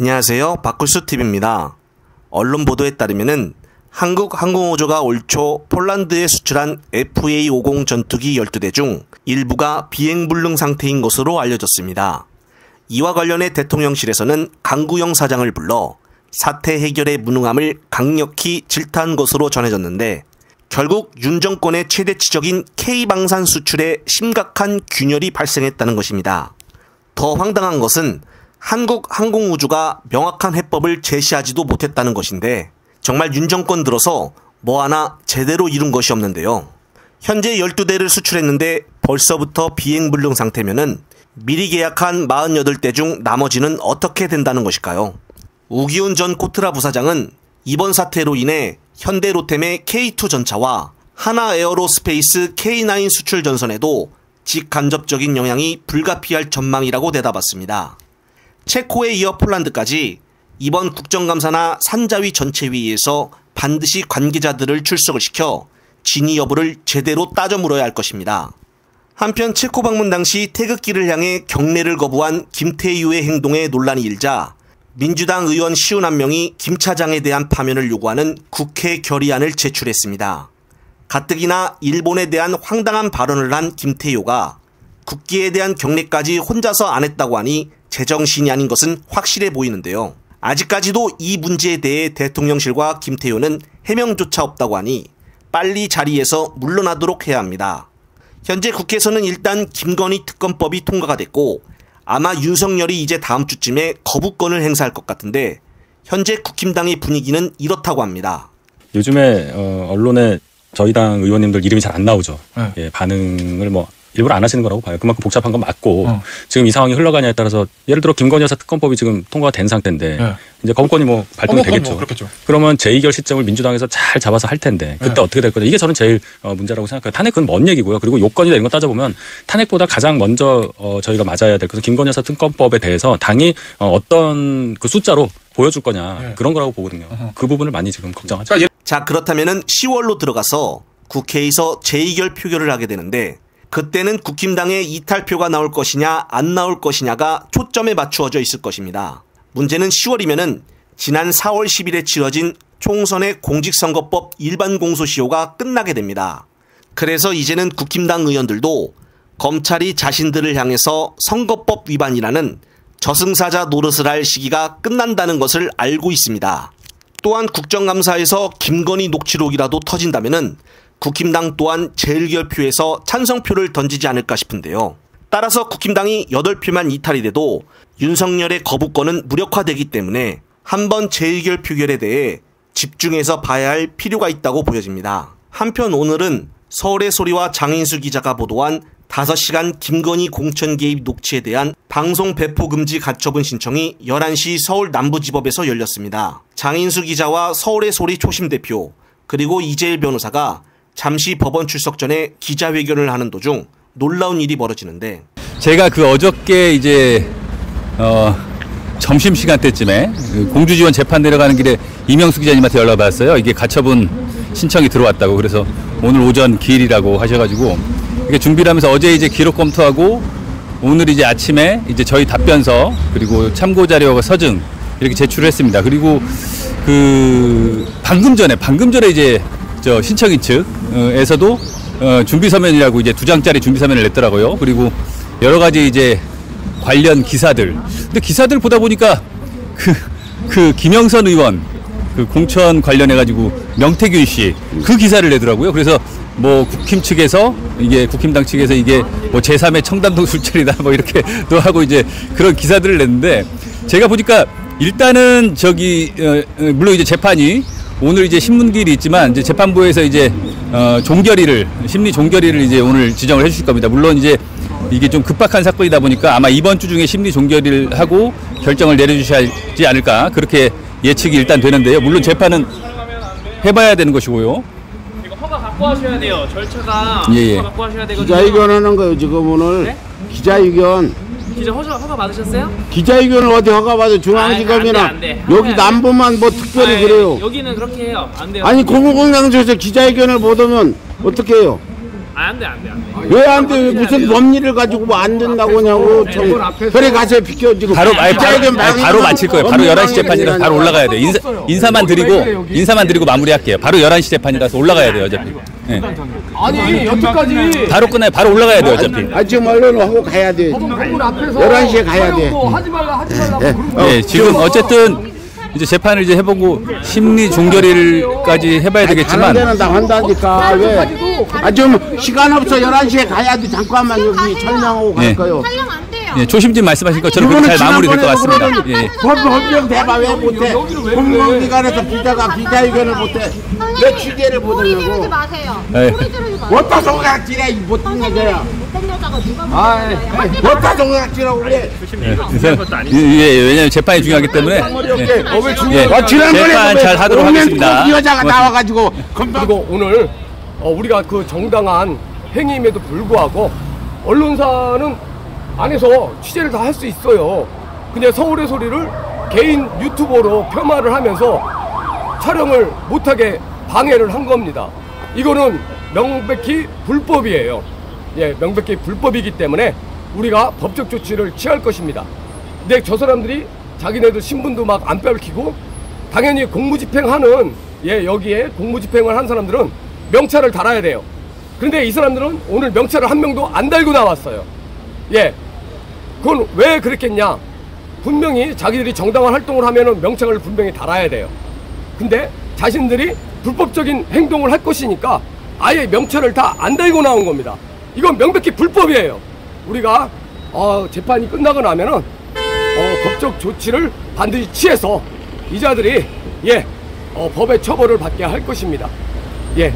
안녕하세요. 박굴수TV입니다. 언론 보도에 따르면은 한국항공우주가 올 초 폴란드에 수출한 FA-50 전투기 12대 중 일부가 비행불능 상태인 것으로 알려졌습니다. 이와 관련해 대통령실에서는 강구영 사장을 불러 사태 해결에 무능함을 강력히 질타한 것으로 전해졌는데, 결국 윤 정권의 최대치적인 K방산 수출에 심각한 균열이 발생했다는 것입니다. 더 황당한 것은 한국항공우주가 명확한 해법을 제시하지도 못했다는 것인데, 정말 윤 정권 들어서 뭐 하나 제대로 이룬 것이 없는데요. 현재 12대를 수출했는데 벌써부터 비행불능 상태면은 미리 계약한 48대 중 나머지는 어떻게 된다는 것일까요? 우기훈 전 코트라 부사장은 이번 사태로 인해 현대로템의 K2 전차와 하나에어로스페이스 K9 수출 전선에도 직간접적인 영향이 불가피할 전망이라고 대답했습니다. 체코에 이어 폴란드까지 이번 국정감사나 산자위 전체회의에서 반드시 관계자들을 출석을 시켜 진위 여부를 제대로 따져 물어야 할 것입니다. 한편 체코 방문 당시 태극기를 향해 경례를 거부한 김태유의 행동에 논란이 일자 민주당 의원 51명이 김 차장에 대한 파면을 요구하는 국회 결의안을 제출했습니다. 가뜩이나 일본에 대한 황당한 발언을 한 김태효가 국기에 대한 경례까지 혼자서 안 했다고 하니 제정신이 아닌 것은 확실해 보이는데요. 아직까지도 이 문제에 대해 대통령실과 김태효는 해명조차 없다고 하니 빨리 자리에서 물러나도록 해야 합니다. 현재 국회에서는 일단 김건희 특검법이 통과가 됐고, 아마 윤석열이 이제 다음 주쯤에 거부권을 행사할 것 같은데, 현재 국힘당의 분위기는 이렇다고 합니다. 요즘에 언론에 저희 당 의원님들 이름이 잘 안 나오죠. 예, 반응을 일부러 안 하시는 거라고 봐요. 그만큼 복잡한 건 맞고 지금 이 상황이 흘러가냐에 따라서, 예를 들어 김건희 여사 특검법이 지금 통과가 된 상태인데 이제 거부권이 발동이 되겠죠. 그러면 재의결 시점을 민주당에서 잘 잡아서 할 텐데 그때 어떻게 될 거냐. 이게 저는 제일 문제라고 생각해요. 탄핵은 먼 얘기고요. 그리고 요건이나 이런 거 따져보면 탄핵보다 가장 먼저 저희가 맞아야 될 것은 김건희 여사 특검법에 대해서 당이 어떤 그 숫자로 보여줄 거냐, 그런 거라고 보거든요. 그 부분을 많이 지금 걱정하죠. 자, 그렇다면은 10월로 들어가서 국회에서 재의결 표결을 하게 되는데, 그때는 국힘당의 이탈표가 나올 것이냐 안 나올 것이냐가 초점에 맞추어져 있을 것입니다. 문제는 10월이면은 지난 4월 10일에 치러진 총선의 공직선거법 일반 공소시효가 끝나게 됩니다. 그래서 이제는 국힘당 의원들도 검찰이 자신들을 향해서 선거법 위반이라는 저승사자 노릇을 할 시기가 끝난다는 것을 알고 있습니다. 또한 국정감사에서 김건희 녹취록이라도 터진다면은 국힘당 또한 재의결표에서 찬성표를 던지지 않을까 싶은데요. 따라서 국힘당이 8표만 이탈이 돼도 윤석열의 거부권은 무력화되기 때문에 한번 재의결 표결에 대해 집중해서 봐야 할 필요가 있다고 보여집니다. 한편 오늘은 서울의 소리와 장인수 기자가 보도한 5시간 김건희 공천 개입 녹취에 대한 방송 배포 금지 가처분 신청이 11시 서울 남부지법에서 열렸습니다. 장인수 기자와 서울의 소리 초심 대표 그리고 이재일 변호사가 잠시 법원 출석 전에 기자회견을 하는 도중 놀라운 일이 벌어지는데, 제가 어저께 이제 점심시간 때쯤에 공주지원 재판 내려가는 길에 이명수 기자님한테 연락을 받았어요. 이게 가처분 신청이 들어왔다고. 그래서 오늘 오전 기일이라고 하셔가지고 이게 준비를 하면서 어제 이제 기록 검토하고 오늘 이제 아침에 이제 저희 답변서 그리고 참고 자료와 서증 이렇게 제출을 했습니다. 그리고 방금 전에 이제 신청인 측에서도 준비 서면이라고 이제 2장짜리 준비 서면을 냈더라고요. 그리고 여러 가지 이제 관련 기사들. 근데 기사들 보다 보니까 김영선 의원 공천 관련해가지고 명태균 씨 그 기사를 내더라고요. 그래서 국힘 측에서 국힘당 측에서 이게 제3의 청담동 술자리다 이렇게도 하고 이제 그런 기사들을 냈는데, 제가 보니까 일단은 물론 이제 재판이 오늘 이제 신문기일이 있지만 이제 재판부에서 이제 심리 종결일을 이제 오늘 지정을 해주실 겁니다. 물론 이제 이게 좀 급박한 사건이다 보니까 아마 이번 주 중에 심리 종결을 하고 결정을 내려주시지 않을까, 그렇게 예측이 일단 되는데요. 물론 재판은 해봐야 되는 것이고요. 이거 허가 갖고 하셔야 돼요. 절차가 허가 갖고 하셔야 되거든요. 기자회견 하는 거예요 지금 오늘. 네? 기자회견. 기자 허가 받으셨어요? 기자회견을 어디 허가 받아? 중앙지검이나 안 돼. 여기 남부만 특별히 그래요. 여기는 그렇게 해요. 안 돼요. 아니 공공장소에서 기자회견을 못 하면 어떻게 해요? 안 돼. 왜 안 돼? 무슨 법리를 가지고 뭐 안 된다고 하냐고. 그래 가서 비켜주고. 바로 마칠 거예요. 바로 11시 재판이라서 바로 올라가야 돼요. 인사만 드리고 마무리할게요. 바로 11시 재판이라서 올라가야 돼요, 어차피. 네. 아니 여태까지 바로 끝나요. 바로 올라가야 돼요, 어차피. 지금 언론 하고 가야 돼. 법원 앞에서 11시에 가야 돼. 하지 말라고 네, 지금 어쨌든 이제 재판을 이제 해보고 심리 종결일까지 해봐야 되겠지만. 다른 데는 다 한다니까. 왜? 좀 시간 없어. 11시에 가야 돼. 잠깐만 여기 설명하고 갈 거요. 촬영 안 돼요. 예, 조심진 말씀하신 것처럼 그렇게 잘 마무리될 것 같습니다. 예. 법령 대봐 왜 못해? 공공기관에서 기자회견을 못해? 왜 취재를 소리 지르지 못하냐고? 마세요. 네. 소리 지르지 마세요. 어디다 송각질해 못된 여자야. 못된 여자가 누가 어디다 송각질하고 그래? 왜냐면 재판이 중요하기 때문에 재판 잘 하도록 하겠습니다. 이 여자가 나와가지고 그리고 오늘 우리가 그 정당한 행위임에도 불구하고 언론사는 안에서 취재를 다 할 수 있어요. 근데 서울의 소리를 개인 유튜버로 폄하를 하면서 촬영을 못하게 방해를 한 겁니다. 이거는 명백히 불법이에요. 예, 명백히 불법이기 때문에 우리가 법적 조치를 취할 것입니다. 근데 저 사람들이 자기네들 신분도 막 안 밝히고 당연히 공무집행하는 여기에 공무집행을 한 사람들은 명찰을 달아야 돼요. 그런데 이 사람들은 오늘 명찰을 한 명도 안 달고 나왔어요. 예, 그건 왜 그랬겠냐? 분명히 자기들이 정당한 활동을 하면은 명찰을 분명히 달아야 돼요. 근데 자신들이 불법적인 행동을 할 것이니까 아예 명찰을 다 안 달고 나온 겁니다. 이건 명백히 불법이에요. 우리가 재판이 끝나고 나면은 법적 조치를 반드시 취해서 이 자들이 법의 처벌을 받게 할 것입니다. 예,